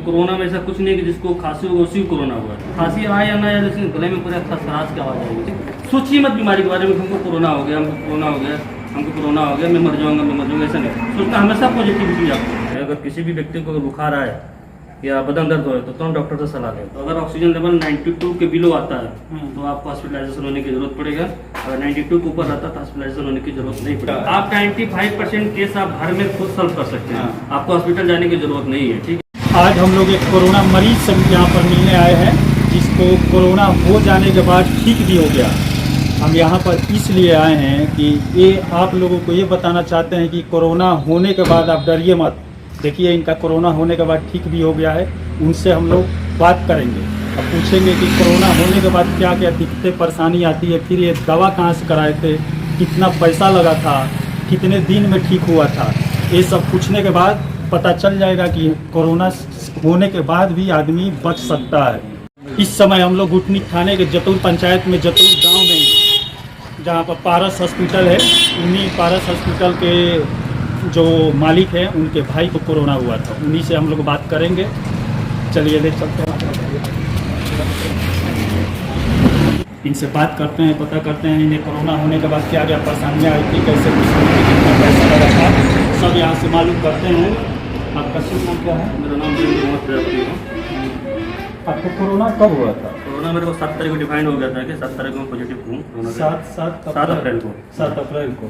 Corona में ऐसा कुछ नहीं है कि जिसको खांसी होगा उसी को कोरोना हुआ है। खांसी आए या ना, या लेकिन गले में पूरा खसखराहट की आवाज़ आएगी। सोचिए मत बीमारी के बारे में, हमको कोरोना हो गया, हमको कोरोना हो गया, हमको कोरोना हो गया, मैं मर जाऊँगा, ऐसा नहीं सोचना। हमेशा पॉजिटिविटी आपको। अगर किसी भी व्यक्ति को बुखार आए या बदन दर्द हो तो तुरंत डॉक्टर से सलाह लें। तो अगर ऑक्सीजन लेवल 92 के बिलो आता है तो आपको हॉस्पिटलाइजेशन होने की जरूरत पड़ेगा। अगर 92 के ऊपर रहता है तो हॉस्पिटलाइजेशन होने की जरूरत नहीं पड़ेगी। आप 95% केस आप घर में खुद सॉल्व कर सकते हैं, आपको हॉस्पिटल जाने की जरूरत नहीं है। ठीक है, आज हम लोग एक कोरोना मरीज से यहाँ पर मिलने आए हैं जिसको कोरोना हो जाने के बाद ठीक भी हो गया। हम यहाँ पर इसलिए आए हैं कि ये आप लोगों को ये बताना चाहते हैं कि कोरोना होने के बाद आप डरिए मत। देखिए, इनका कोरोना होने के बाद ठीक भी हो गया है। उनसे हम लोग बात करेंगे, अब पूछेंगे कि कोरोना होने के बाद क्या क्या दिक्कतें परेशानी आती है, फिर ये दवा कहाँ से कराए थे, कितना पैसा लगा था, कितने दिन में ठीक हुआ था। ये सब पूछने के बाद पता चल जाएगा कि कोरोना होने के बाद भी आदमी बच सकता है। इस समय हम लोग गुटनी थाने के जतौर पंचायत में, जतौर गाँव में, जहाँ पर पारस हॉस्पिटल है, उन्हीं पारस हॉस्पिटल के जो मालिक हैं उनके भाई को कोरोना हुआ था। उन्हीं से हम लोग बात करेंगे। चलिए ले चलते हैं, इनसे बात करते हैं, पता करते हैं इन्हें कोरोना होने के बाद क्या क्या परेशानियाँ आई थी, कैसे कितना पैसा लगा था, सब यहाँ से मालूम करते हैं। आपका शुभ नाम क्या है? मेरा नाम मोहम्मद प्रजापति है। आपको कोरोना कब हुआ था? कोरोना मेरे को 7 तारीख को डिफाइन हो गया था कि 7 तारीख को मैं पॉजिटिव हूँ। 7 अप्रैल को। 7 अप्रैल को।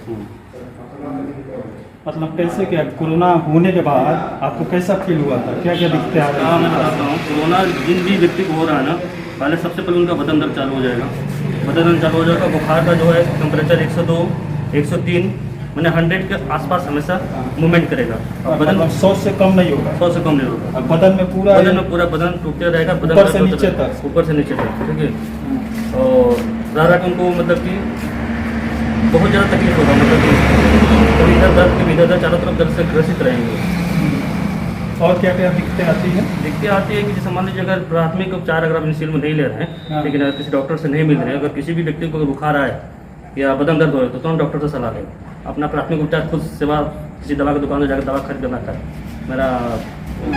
मतलब कैसे, क्या कोरोना होने के बाद आपको कैसा फील हुआ था, क्या क्या दिक्कतें आ रही? हाँ, मैं बताता हूँ। कोरोना जिन भी व्यक्ति को हो रहा है ना, पहले सबसे पहले उनका बदन दर्द चालू हो जाएगा। बदन दर्द चालू हो जाएगा, बुखार का जो है टेम्परेचर 102, 103 मैंने 100 के आसपास हमेशा मूवमेंट करेगा। और बदन 100 से कम नहीं होगा? 100 से कम नहीं होगा। बदन में पूरा बदन टूटते रहेगा, ऊपर से नीचे तक। ऊपर से नीचे तक। ठीक है, और ज़्यादा उनको मतलब कि बहुत ज़्यादा तकलीफ होगा, मतलब कि कभी इधर दर्द कभी इधर दर्द, चारों तरफ दर्द से ग्रसित रहेंगे। और क्या क्या दिक्कतें आती हैं? दिक्कतें आती है कि जैसे मान लीजिए अगर प्राथमिक उपचार अगर आप इनिशियल में नहीं ले रहे हैं, लेकिन अगर किसी डॉक्टर से नहीं मिल रहे हैं, अगर किसी भी व्यक्ति को बुखार आए या बदन दर्द हो तो तुरंत डॉक्टर से सलाह लें। अपना प्राथमिक उपचार खुद सेवा किसी दवा की दुकान में जाकर दवा खरीद करना करें। मेरा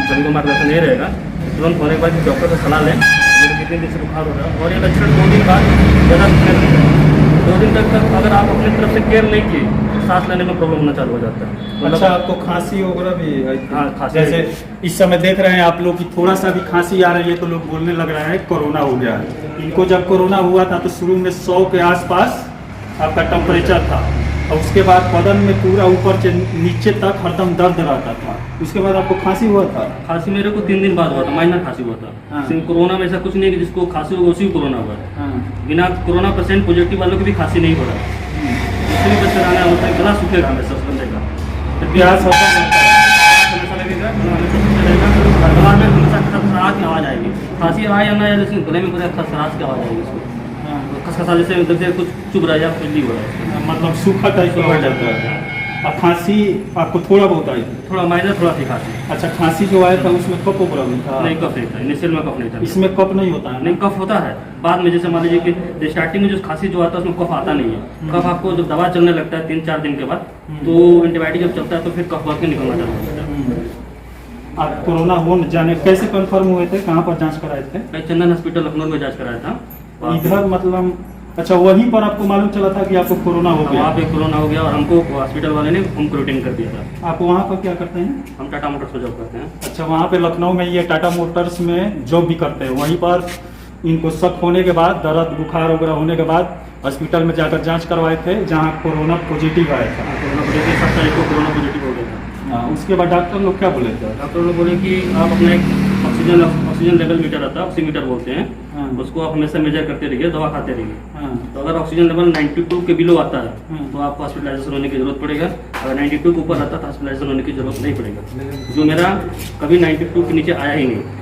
सभी को मार्गदर्शन नहीं रहेगा। तुरंत होने के बाद डॉक्टर से सलाह लें मुझे कितने दिन से बुखार हो रहा है। और ये लक्षण 2 दिन बाद ज़्यादा दिखने लगता है। 2 दिन तक अगर आप अपनी तरफ से केयर नहीं किए, सांस लेने में प्रॉब्लम होना चालू हो जाता है। अच्छा, आपको खांसी वगैरह भी? हाँ, खांसी। जैसे इस समय देख रहे हैं आप लोग कि थोड़ा सा भी खांसी आ रही है तो लोग बोलने लग रहा है कोरोना हो गया है। इनको जब कोरोना हुआ था तो शुरू में 100 के आसपास आपका टेम्परेचर था, और उसके बाद बदन में पूरा ऊपर से नीचे तक हरदम दर्द रहता था। उसके बाद आपको खांसी हुआ था? खांसी मेरे को 3 दिन बाद हुआ था, माइनर खांसी हुआ था। हाँ। कोरोना में ऐसा कुछ नहीं है कि जिसको खांसी होगा उसी को कोरोना हुआ है। हाँ। बिना कोरोना पेशेंट पॉजिटिव वालों की भी खांसी नहीं हो रहा है। इसलिए बस कराना होता है, गला सूखेगा हमेशा उस बंदे का, प्यास होता है, हमेशा लगेगा, गला में हमेशा खसखराहट की आवाज़ आएगी। खांसी आए या ना, या लेकिन गले में पूरा खसखराहट की आवाज़ आएगी उसको। खसखसा जैसे कुछ चुभ रहा है या खुजली हो रहा है, मतलब सूखा टाइप का हो जाता है। अब खांसी आपको थोड़ा बहुत आई थी? थोड़ा माइनर थोड़ा थी खांसी। अच्छा, खांसी जो आया था उसमें कफ प्रॉब्लम था? नहीं, कफ नहीं था, इनिशियल में कफ नहीं था। इसमें कफ नहीं होता है? नहीं, कफ होता है बाद में। जैसे मान लीजिए कि स्टार्टिंग में जो खांसी जो आता है उसमें कफ आता नहीं है। कफ आपको जब दवा चलने लगता है 3-4 दिन के बाद, तो एंटीबायोटिक जब चलता है तो फिर कफ वर्क निकलना चालू हो जाता है। आप कोरोना हो जाने कैसे कंफर्म हुए थे, कहाँ पर जांच कराए थे? मैं चंदन हॉस्पिटल लखनऊ में जांच कराया था। इधर मतलब अच्छा, वहीं पर आपको मालूम चला था कि आपको कोरोना हो गया? वहाँ पे कोरोना हो गया और हमको हॉस्पिटल वाले ने होम क्वारंटाइन कर दिया था। आप वहाँ पर क्या करते हैं? हम टाटा मोटर्स में जॉब करते हैं। अच्छा, वहाँ पे लखनऊ में ये टाटा मोटर्स में जॉब भी करते हैं। वहीं पर इनको शक होने के बाद, दर्द बुखार वगैरह होने के बाद हॉस्पिटल में जाकर जाँच करवाए थे, जहाँ कोरोना पॉजिटिव आया था। कोरोना पॉजिटिव 7 तारीख को कोरोना पॉजिटिव हो गया था। हाँ, उसके बाद डॉक्टर लोग क्या बोले थे? डॉक्टर लोग बोले कि आप अपने ऑक्सीजन लेवल मीटर आता है, ऑक्सीमीटर बोलते हैं, उसको आप हमेशा मेजर करते रहिए, दवा खाते रहिए। तो अगर ऑक्सीजन लेवल 92 के बिलो आता है तो आपको हॉस्पिटलाइजेशन होने की जरूरत पड़ेगा। अगर 92 के ऊपर आता है तो हॉस्पिटलाइजेशन होने की जरूरत नहीं पड़ेगा। जो मेरा कभी 92 के नीचे आया ही नहीं।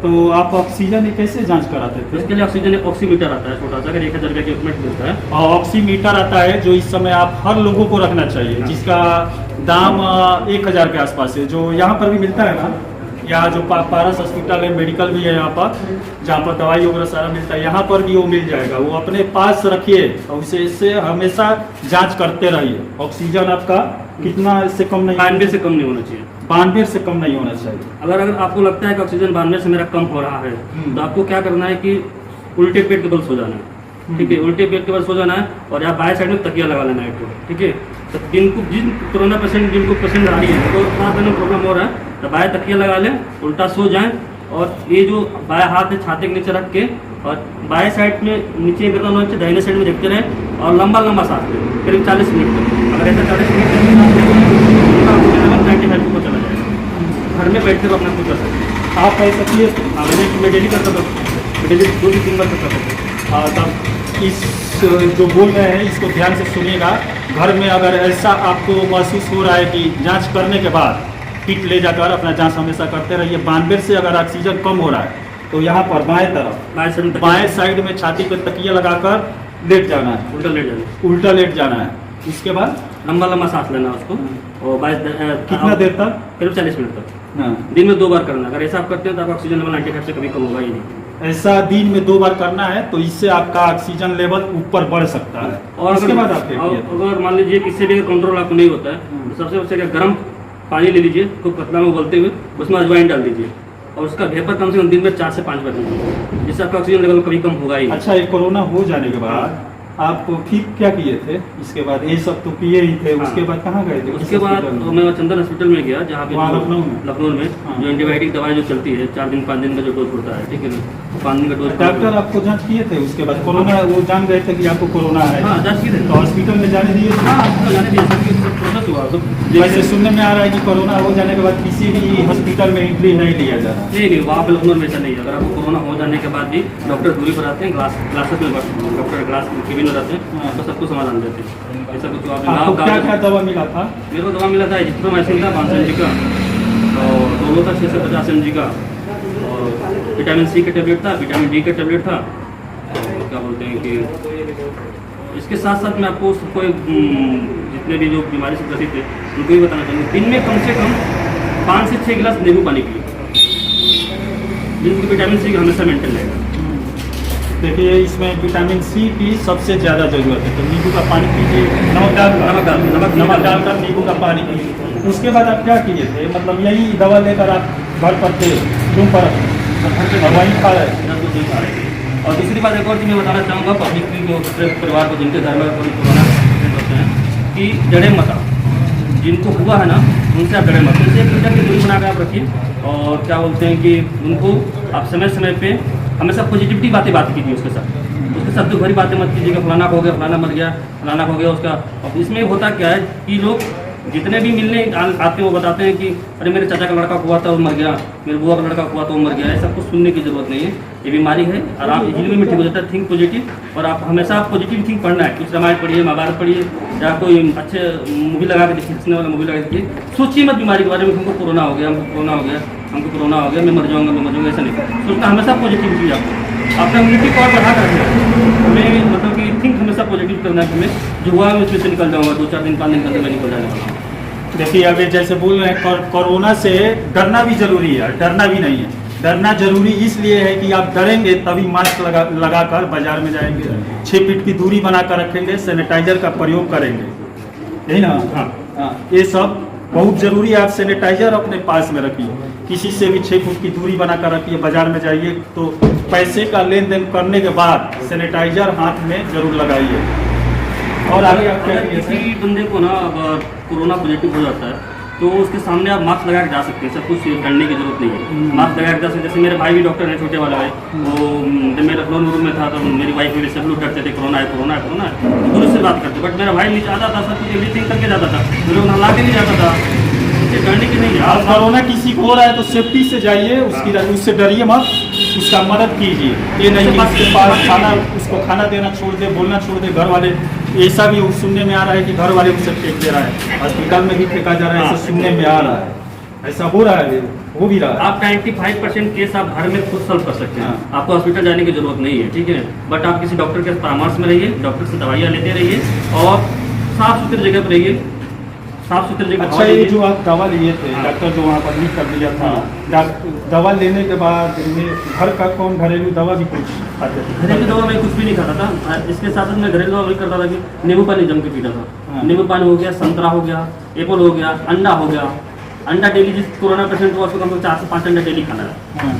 तो आप ऑक्सीजन कैसे जांच कराते थे? इसके लिए ऑक्सीजन ऑक्सीमीटर आता है, छोटा सा, अगर 1000 रुपये का इक्विपमेंट मिलता है। और ऑक्सीमीटर आता है जो इस समय आप हर लोगों को रखना चाहिए, जिसका दाम 1000 के आसपास है, जो यहाँ पर भी मिलता है ना। यहाँ जो पारस हॉस्पिटल है, मेडिकल भी है यहाँ पर, जहाँ पर दवाई वगैरह सारा मिलता है, यहाँ पर भी वो मिल जाएगा। वो अपने पास रखिए और उसे इससे हमेशा जांच करते रहिए। ऑक्सीजन आपका कितना, इससे कम नहीं? 92 से कम नहीं होना चाहिए। 92 से कम नहीं होना चाहिए। अगर आपको लगता है कि ऑक्सीजन 92 से मेरा कम हो रहा है तो आपको क्या करना है कि उल्टे पेट के बल सो जाना है, ठीक है। उल्टे पेट के बल सो जाना है और यहाँ बाएं साइड में तकिया लगा लेना है, ठीक है। तो जिन कोरोना पेशेंट जिनको पेशेंट आ रही है तो सांस लेने में प्रॉब्लम हो रहा है तो बाएं तकिया लगा लें, उल्टा सो जाएं और ये जो बाएं हाथ है छाती के नीचे रख के और बाएं साइड में नीचे गर्दन नीचे दाहिने साइड में देखते रहें और लंबा लंबा सांस लें करीब 40 मिनट तक। अगर ऐसा 40 मिनट तक सांस लेंगे तो ऑक्सीजन लेवल 95 को चला जाएगा। घर में बैठ कर अपना कुछ कर सकते हैं। आप ऐसा किए? हाँ, मैं डेली करता था, डेली 2 से 3 बार करता था। हाँ, तब इस जो बोल रहे हैं इसको ध्यान से सुनिएगा। घर में अगर ऐसा आपको महसूस हो रहा है कि जांच करने के बाद किट ले जाकर अपना जांच हमेशा करते रहिए। 92 से अगर ऑक्सीजन कम हो रहा है तो यहाँ पर बाएं तरफ बाएं साइड में छाती पर तकिया लगाकर लेट जाना है, उल्टा लेट जाना है। इसके बाद लंबा लंबा सांस लेना उसको और 22 कितना देर तक? करीब 40 मिनट तक। हाँ। दिन में 2 बार करना। अगर ऐसा आप करते हैं तो आपका ऑक्सीजन लेवल 95 से कभी कम होगा ही नहीं। ऐसा दिन में 2 बार करना है तो इससे आपका ऑक्सीजन लेवल ऊपर बढ़ सकता है। और उसके बाद आप अगर मान लीजिए किसी भी कंट्रोल आपको नहीं होता है तो सबसे अच्छा क्या, गर्म पानी ले लीजिए, खूब पतला में उबलते हुए उसमें अजवाइन डाल दीजिए और उसका वेपर कम से कम दिन में 4 से 5 बार लीजिए, जिससे आपका ऑक्सीजन लेवल कभी कम होगा ही नहीं। अच्छा, ये कोरोना हो जाने के बाद आप ठीक क्या किए थे? इसके बाद ये सब तो किए ही थे। उसके बाद कहाँ गए थे? उसके बाद तो मैं चंदन हॉस्पिटल में गया, जहाँ पे लखनऊ में जो एंटीबायोटिक दवाई जो चलती है 4 दिन 5 दिन का जो डोज होता है, ठीक है ना, 5 दिन का डोज। डॉक्टर आपको जांच किए थे? उसके बाद कोरोना वो जान गए थे कि आपको कोरोना है? हाँ, जांच किए थे। तो हॉस्पिटल में जाने दिए? हाँ, हॉस्पिटल जाने दिए, सब प्रोसेस हुआ। वैसे सुनने में आ रहा है कि कोरोना हो जाने के बाद किसी भी हॉस्पिटल में एंट्री नहीं लिया जा रहा। नहीं, वहाँ पे लखनऊ में ऐसा नहीं है। अगर आपको कोरोना हो जाने के बाद भी डॉक्टर दूरी पर आते हैं, ग्लासेस में डॉक्टर ग्लास केबिन में रहते हैं, तो सबको समाधान देते हैं। ऐसा कुछ आपको क्या क्या दवा मिला था? मेरे को दवा मिला था एजिथ्रोमाइसिन का 500 mg का और डोलो था 650 mg का और विटामिन सी का टेबलेट था, विटामिन डी का टेबलेट था और क्या बोलते हैं कि इसके साथ साथ मैं आपको सबको जितने भी जो बीमारी से ग्रसित थे उनको भी बताना चाहूँगा, दिन में कम से कम 5 से 6 गिलास नींबू पानी पिए, जिनको विटामिन सी हमेशा मेंटेन रहेगा। देखिए, इसमें विटामिन सी की सबसे ज़्यादा ज़रूरत है, तो नींबू का पानी पीजिए, नमक डालकर नींबू का पानी पीजिए। उसके बाद आप क्या किए थे? मतलब यही दवा लेकर आप घर पर थे, रूम पर वहीं खा रहे थे। और दूसरी बात एक और चीज़ मैं बताना चाहूँगा पब्लिक जो परिवार को जिनके घर में कोरोना होते हैं कि जड़े मत आओ, जिनको हुआ है ना उनसे आप जड़े मत, उनसे 1 मीटर की दूरी बनाकर आप रखिए और क्या बोलते हैं कि उनको आप समय समय पे हमेशा पॉजिटिविटी बात कीजिए उसके साथ तो भरी बातें मत कीजिएगा, फलाना हो गया, फलाना मर गया, फलाना हो गया उसका। अब इसमें होता क्या है कि लोग जितने भी मिलने आते हैं वो बताते हैं कि अरे मेरे चाचा का लड़का हुआ था वो मर गया, मेरे बुआ का लड़का हुआ था वो मर गया। ऐसा कुछ सुनने की जरूरत नहीं है, ये बीमारी है, आराम इजीली में ठीक हो जाता है। थिंक पॉजिटिव और आप हमेशा पॉजिटिव थिंक पढ़ना है, कुछ रामायण पढ़िए, महाभारत पढ़िए या कोई अच्छे मूवी लगा के देखिए, हंसने वाला मूवी लगा के देखिए। सोचिए मत बीमारी के बारे में, हमको कोरोना हो गया, हमको कोरोना हो गया, हमको कोरोना हो गया, मैं मर जाऊँगा, ऐसा नहीं सोचना। हमेशा पॉजिटिविटी आपको अपना इम्यूनिटी पावर बढ़ा कर हमें मतलब कि थिंक हमेशा पॉजिटिव करना है कि मैं जो हुआ मैं उसमें से निकल जाऊँगा, 2-4 दिन 5 दिन के अंदर मैं निकल जाऊँगा। देखिए, अभी जैसे बोल रहे हैं कोरोना से डरना भी जरूरी है, डरना भी नहीं है। डरना जरूरी इसलिए है कि आप डरेंगे तभी मास्क लगाकर बाजार में जाएंगे, 6 फीट की दूरी बनाकर रखेंगे, सैनिटाइजर का प्रयोग करेंगे, यही ना? हाँ, ये सब बहुत जरूरी है। आप सैनिटाइजर अपने पास में रखिए, किसी से भी 6 फुट की दूरी बनाकर रखिए। बाजार में जाइए तो पैसे का लेन देन करने के बाद सैनिटाइजर हाथ में जरूर लगाइए। और आगे आप क्या किसी बंदे को ना अगर कोरोना पॉजिटिव हो जाता है तो उसके सामने आप मास्क लगा के जा सकते हैं, सब कुछ डरने की जरूरत नहीं है। मास्क लगा के जा सकते। जैसे मेरे भाई भी डॉक्टर है, छोटे वाला है, वो जब मेरे लखनऊ रूम में था तो मेरी वाइफ भी सब लोग डरते थे कोरोना है, दूर से बात करते। बट मेरा भाई नीचे आता था, सब कुछ एवरीथिंग करके जाता था, मेरे को नहला के नहीं जाता था, उससे डरने की नहीं है। आप कोरोना किसी को हो रहा है तो सेफ्टी से जाइए, उससे डरिए मत, उसका मदद कीजिए। ये नहीं कि उसके पास उसको खाना देना छोड़ दे, बोलना छोड़ दे। घर वाले ऐसा भी सुनने में आ रहा है कि घर वाले उसे फेंक दे रहा है, हॉस्पिटल में भी फेंका जा रहा है, ऐसा सुनने में आ रहा है। ऐसा हो रहा है, हो भी रहा है। आप 95% केस आप घर में खुद सॉल्व कर सकते हैं, आपको हॉस्पिटल जाने की जरूरत नहीं है, ठीक है। बट आप किसी डॉक्टर के परामर्श में रहिए, डॉक्टर से दवाइयाँ लेते रहिए और साफ सुथरी जगह पर रहिए, साफ सुथरी जगह। अच्छा, ये जो आप दवा लिए थे, डॉक्टर जो वहाँ पर लिख कर दिया था, दवा लेने के बाद घर का कौन घरेलू दवा भी कुछ खाते थे? घरेलू दवा मैं कुछ भी नहीं खाता था। इसके साथ साथ मैं घरेलू दवा भी करता था कि नींबू पानी जम के पीता था। नींबू पानी हो गया, संतरा हो गया, एप्पल हो गया, अंडा हो गया, अंडा डेली, जिस कोरोना पेशेंट को उसको कम से कम 4 से 5 अंडा डेली खाना है।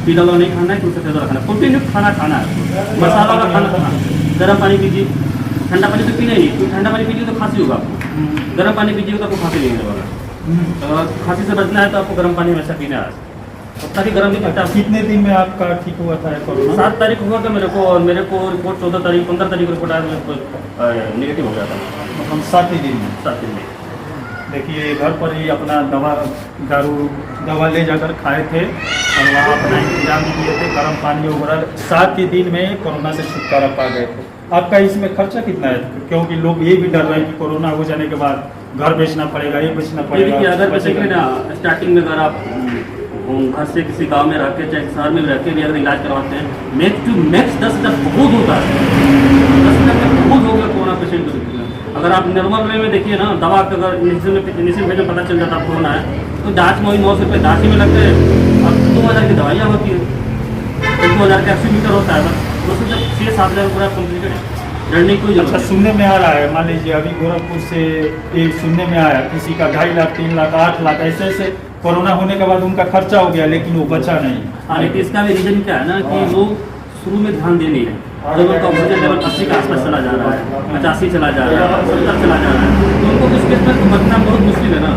पीला वाला नहीं खाना है, कुछ सफेद वाला खाना है, प्रोटीन युक्त खाना खाना है, मसाला वाला खाना खाना, गर्म पानी पीजिए, ठंडा पानी तो पीना ही नहीं, क्योंकि ठंडा पानी पीजिए तो खांसी होगा आपको, गर्म पानी पीजिएगा तो आपको खांसी नहीं होने वाला। अगर खांसी से बचना है तो आपको गर्म पानी हमेशा पीना है, ताकि गर्म नहीं पड़ता। कितने दिन में आपका ठीक हुआ था कोरोना? 7 तारीख हुआ था मेरे को, और मेरे को रिपोर्ट 14 तारीख 15 तारीख को रिपोर्ट आया, मेरे को नेगेटिव हो गया था। मतलब 7 ही दिन में? 7 दिन में। देखिए घर पर ही अपना दवा ले जाकर खाए थे और वहाँ अपना इंतजाम भी किए थे, गर्म पानी वगैरह। 7 ही दिन में कोरोना से छुटकारा पा गए थे। आपका इसमें खर्चा कितना है? क्योंकि लोग ये भी डर रहे हैं कि कोरोना हो जाने के बाद घर बेचना पड़ेगा, ये बेचना पड़ेगा। देखिए अगर बेसिकली ना स्टार्टिंग में अगर आप घर से किसी गांव में रह के चाहे शहर में रह के भी अगर इलाज करवाते हैं, मैक्स 10,000 बहुत होता है, 10,000 बहुत हो गया कोरोना पेशेंट। अगर आप नॉर्मल वे में देखिए ना, दवा अगर इनिशियल फेज में पता चल जाता है कोरोना है, तो जाँच में वही 900 रुपये जाँच में लगते हैं, अब 2,000 की दवाइयाँ होती है, 2,000 का ऑक्सीमीटर होता है, बस उसमें 6-7 हज़ार रुपये कॉम्प्लीकेट है, लड़ने की कोई जरूरत। अच्छा, सुनने में आ रहा है, मान लीजिए अभी गोरखपुर से एक सुनने में आया किसी का 2.5 लाख 3 लाख 8 लाख ऐसे कोरोना होने के बाद उनका खर्चा हो गया, लेकिन वो बचा नहीं। हाँ, लेकिन इसका भी रीजन क्या है ना कि लोग शुरू में ध्यान दे नहीं रहे, जब उनका ऑक्सीजन लेवल 80 के आसपास चला जा रहा है, 85 चला जा रहा है, 70 चला जा रहा है, तो उनको उस केस में तो बचना बहुत मुश्किल है ना।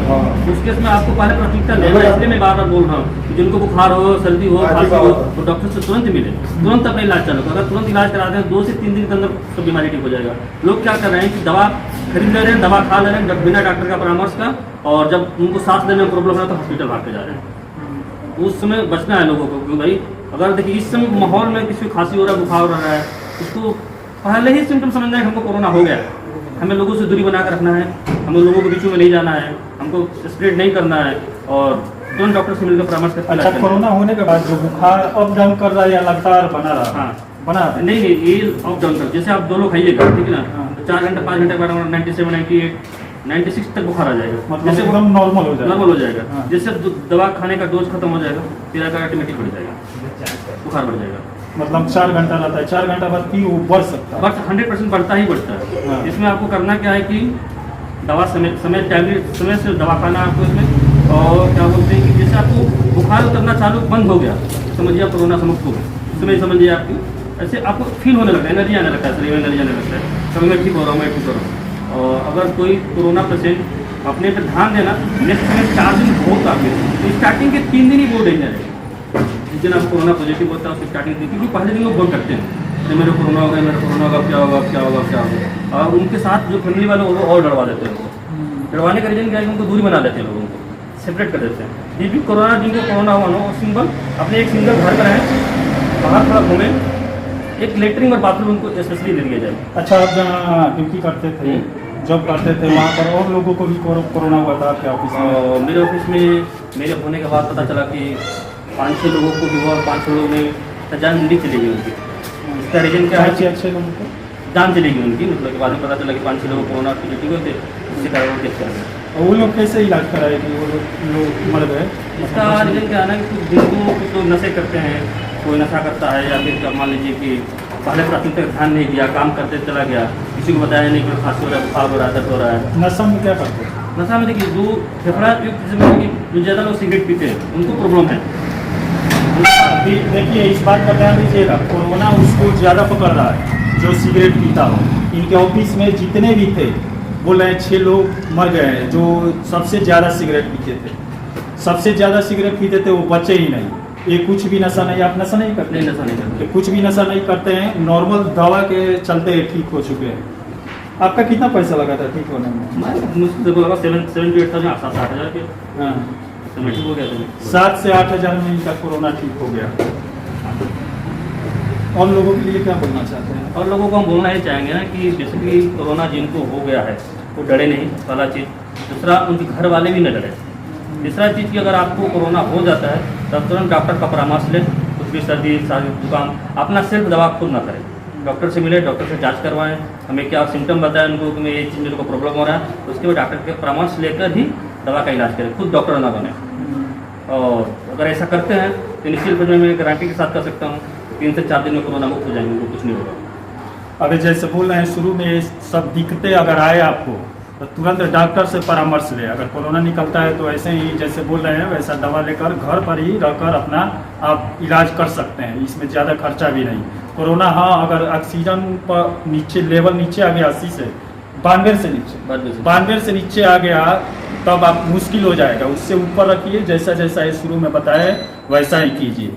उस केस में आपको पहले प्राथमिकता लेना है, इसलिए मैं बार बार बोल रहा हूँ कि जिनको बुखार हो, सर्दी हो, खांसी हो, तो डॉक्टर से तुरंत मिले, तुरंत अपना इलाज चालू करो। अगर तुरंत इलाज कराते हैं 2 से 3 दिन के अंदर सब बीमारी ठीक हो जाएगा। लोग क्या कर रहे हैं कि दवा खरीद ले रहे हैं, दवा खा ले रहे हैं बिना डॉक्टर का परामर्श का, और जब उनको सांस लेने में प्रॉब्लम है तो हॉस्पिटल भाग के जा रहे हैं। उस समय बचना है लोगों को, क्योंकि भाई अगर देखिए इस समय माहौल में किसी को खांसी हो रहा है, बुखार हो रहा है, उसको पहले ही सिम्टम समझना है कि हमको कोरोना हो गया है, हमें लोगों से दूरी बना कर रखना है, हमें लोगों के बीच में नहीं जाना है, हमको स्प्रेड नहीं करना है, और तुरंत डॉक्टर से मिलकर परामर्श करना है। अच्छा, कोरोना होने के बाद जो बुखार अप डाउन कर रहा है या लगातार बना रहा? हाँ, बना नहीं, ये अप डाउन कर, जैसे आप 2 लोग खाइएगा, ठीक है ना, 4 घंटे 5 घंटे बाद 97, 98, 96 तक बुखार आ जाएगा, मतलब एकदम नॉर्मल हो जाएगा। हाँ। जैसे दवा खाने का डोज खत्म हो जाएगा, फिर आकर ऑटोमेटिक बढ़ जाएगा, बुखार बढ़ जाएगा। मतलब 4 घंटा रहता है, 4 घंटा बाद फिर वो बढ़ सकता है? बस 100% बढ़ता ही बढ़ता है। हाँ। इसमें आपको करना क्या है कि दवा समय टैबलेट समय से दवा खाना आपको इसमें, और क्या बोलते हैं कि जैसे आपको बुखार उतरना चालू बंद हो गया, समझिए आप कोरोना समाप्त हो गया, समय समझिए आपकी ऐसे आपको फील होने लगता है, एनर्जी आने लगता है, शरीर में एनर्जी आने लगता है, सब मैं ठीक हो रहा हूँ, मैं ठीक हो रहा हूँ। और अगर कोई कोरोना पेशेंट अपने पर ध्यान देना, नेक्स्ट में 4 दिन बहुत काफी है, तो स्टार्टिंग के 3 दिन ही बहुत डेंजर है। जिस दिन आपको कोरोना पॉजिटिव होता है उसकी स्टार्टिंग थी, क्योंकि पहले दिन लोग बहुत डरते हैं कि मेरे कोरोना होगा, मेरा कोरोना होगा, क्या होगा क्या होगा क्या होगा, और उनके साथ जो फैमिली वाले वो और डरवा देते हैं उनको। डरवाने का रीजन क्या है, उनको दूरी बना देते हैं, लोगों को सेपरेट कर देते हैं। जिस भी कोरोना जिनको कोरोना हुआ ना, सिंगल अपने एक सिंगल घर पर रहें, बाहर थोड़ा घूमें, एक लेटरिन और बाथरूम उनको स्पेशली दे दिया जाए। अच्छा, आप जहाँ ड्यूटी करते थे, जब करते थे, वहाँ पर और लोगों को भी कोरोना हुआ था आपके ऑफिस में? मेरे ऑफिस में मेरे होने के बाद पता चला कि 5-6 लोगों को भी हुआ, 5-6 लोगों ने जान जिंदगी चली गई उनकी। इसका रीजन क्या है? अच्छे लोगों को जान चली गई उनकी, मतलब के बाद में पता चला कि 5-6 लोगों को कोरोना पॉजिटिव हुए थे, इसके कारण वो डेथ कर गए। और वो लोग कैसे इलाज कराए कि वो लोग मर गए? इसका रीजन क्या है ना कि कुछ लोग नशे करते हैं, कोई नशा करता है, या फिर मान लीजिए कि पहले प्राथमिकता ध्यान नहीं दिया, काम करते चला गया, किसी को बताया नहीं कि खांसी हो रहा है, बुखार हो रहा है, दर्द हो रहा है। नशा में क्या करते हैं? नशा में देखिए जो फेफड़ा जो ज़्यादा लोग सिगरेट पीते हैं उनको प्रॉब्लम है। अभी देखिए इस बात का ध्यान दीजिएगा, कोरोना उसको ज़्यादा पकड़ रहा है जो सिगरेट पीता हो। इनके ऑफिस में जितने भी थे, बोल रहे हैं 6 लोग मर गए हैं जो सबसे ज़्यादा सिगरेट पीते थे। सबसे ज़्यादा सिगरेट पीते थे, वो बचे ही नहीं। ये कुछ भी नशा नहीं, आप नशा नहीं करते? नहीं, नशा नहीं करते, कुछ भी नशा नहीं करते हैं, नॉर्मल दवा के चलते ठीक हो चुके हैं। आपका कितना पैसा लगा था ठीक होने में? मुझे लगा 7 to 8 हज़ार, 7-8 हज़ार के ठीक हो गया था। 7 से 8 हज़ार में इनका कोरोना ठीक हो गया। और लोगों के लिए क्या बोलना चाहते हैं? और लोगों को हम बोलना ही चाहेंगे ना कि बेसिकली कोरोना जिनको हो गया है वो डरे नहीं, पहला चीज़। दूसरा, उनके घर वाले भी न डरे। तीसरा चीज़ कि अगर आपको कोरोना हो जाता है तब तुरंत डॉक्टर का परामर्श लें। कुछ भी सर्दी जुकाम, अपना सिर्फ दवा खुद ना करें, डॉक्टर से मिले, डॉक्टर से जांच करवाएं, हमें क्या सिम्टम बताएं उनको कि मैं ये चीज़ मेरे को प्रॉब्लम हो रहा है, उसके बाद डॉक्टर के परामर्श लेकर ही दवा का इलाज करें, खुद डॉक्टर ना बने। और अगर ऐसा करते हैं तो इनिशियल फेज में मैं गारंटी के साथ कर सकता हूँ 3 से 4 दिन में कोरोना मुक्त हो जाएंगे, उनको कुछ नहीं होगा। अगर जैसे बोल रहे हैं शुरू में सब दिक्कतें अगर आए आपको तो तुरंत डॉक्टर से परामर्श ले। अगर कोरोना निकलता है तो ऐसे ही जैसे बोल रहे हैं वैसा दवा लेकर घर पर ही रहकर अपना आप इलाज कर सकते हैं, इसमें ज़्यादा खर्चा भी नहीं। कोरोना हाँ अगर ऑक्सीजन पर नीचे लेवल नीचे आ गया 80 से 92 से नीचे 92 से नीचे आ गया तब आप मुश्किल हो जाएगा, उससे ऊपर रखिए। जैसा जैसा ये शुरू में बताया वैसा ही कीजिए।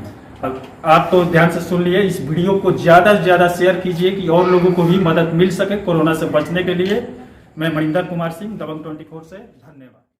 अब आप तो ध्यान से सुन लिए, इस वीडियो को ज़्यादा से ज़्यादा शेयर कीजिए कि और लोगों को भी मदद मिल सके कोरोना से बचने के लिए। मैं मणिंदर कुमार सिंह, दबंग 24 से, धन्यवाद।